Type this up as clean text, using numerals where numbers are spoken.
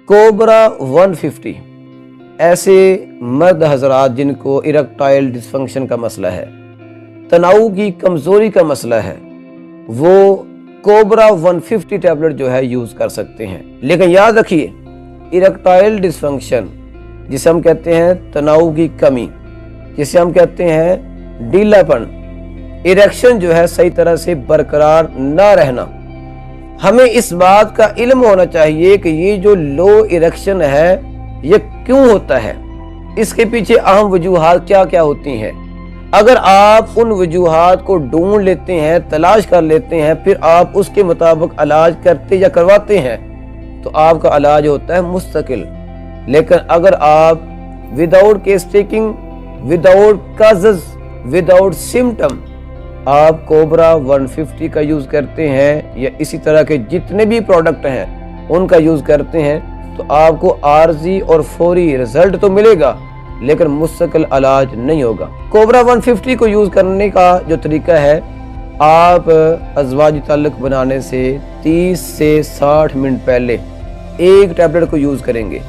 Cobra 150 ऐसे मर्द हजरात जिनको इरेक्टाइल डिसफंक्शन का मसला है, तनाव की कमज़ोरी का मसला है, वो कोबरा 150 टैबलेट जो है यूज़ कर सकते हैं। लेकिन याद रखिए, इरेक्टाइल डिसफंक्शन जिसे हम कहते हैं तनाव की कमी, जिसे हम कहते हैं ढीलापन, इरेक्शन जो है सही तरह से बरकरार ना रहना, हमें इस बात का इल्म होना चाहिए कि ये जो लो इरेक्शन है ये क्यों होता है, इसके पीछे अहम वजूहात क्या क्या होती हैं। अगर आप उन वजूहात को ढूंढ लेते हैं, तलाश कर लेते हैं, फिर आप उसके मुताबिक इलाज करते या करवाते हैं तो आपका इलाज होता है मुस्तकिल। लेकिन अगर आप without case taking, without causes, without symptom आप कोबरा 150 का यूज़ करते हैं या इसी तरह के जितने भी प्रोडक्ट हैं उनका यूज़ करते हैं, तो आपको आर्जी और फौरी रिजल्ट तो मिलेगा लेकिन मुस्तकिल इलाज नहीं होगा। कोबरा 150 को यूज़ करने का जो तरीका है, आप अज़वाजी ताल्लुक़ बनाने से 30 से 60 मिनट पहले एक टैबलेट को यूज़ करेंगे।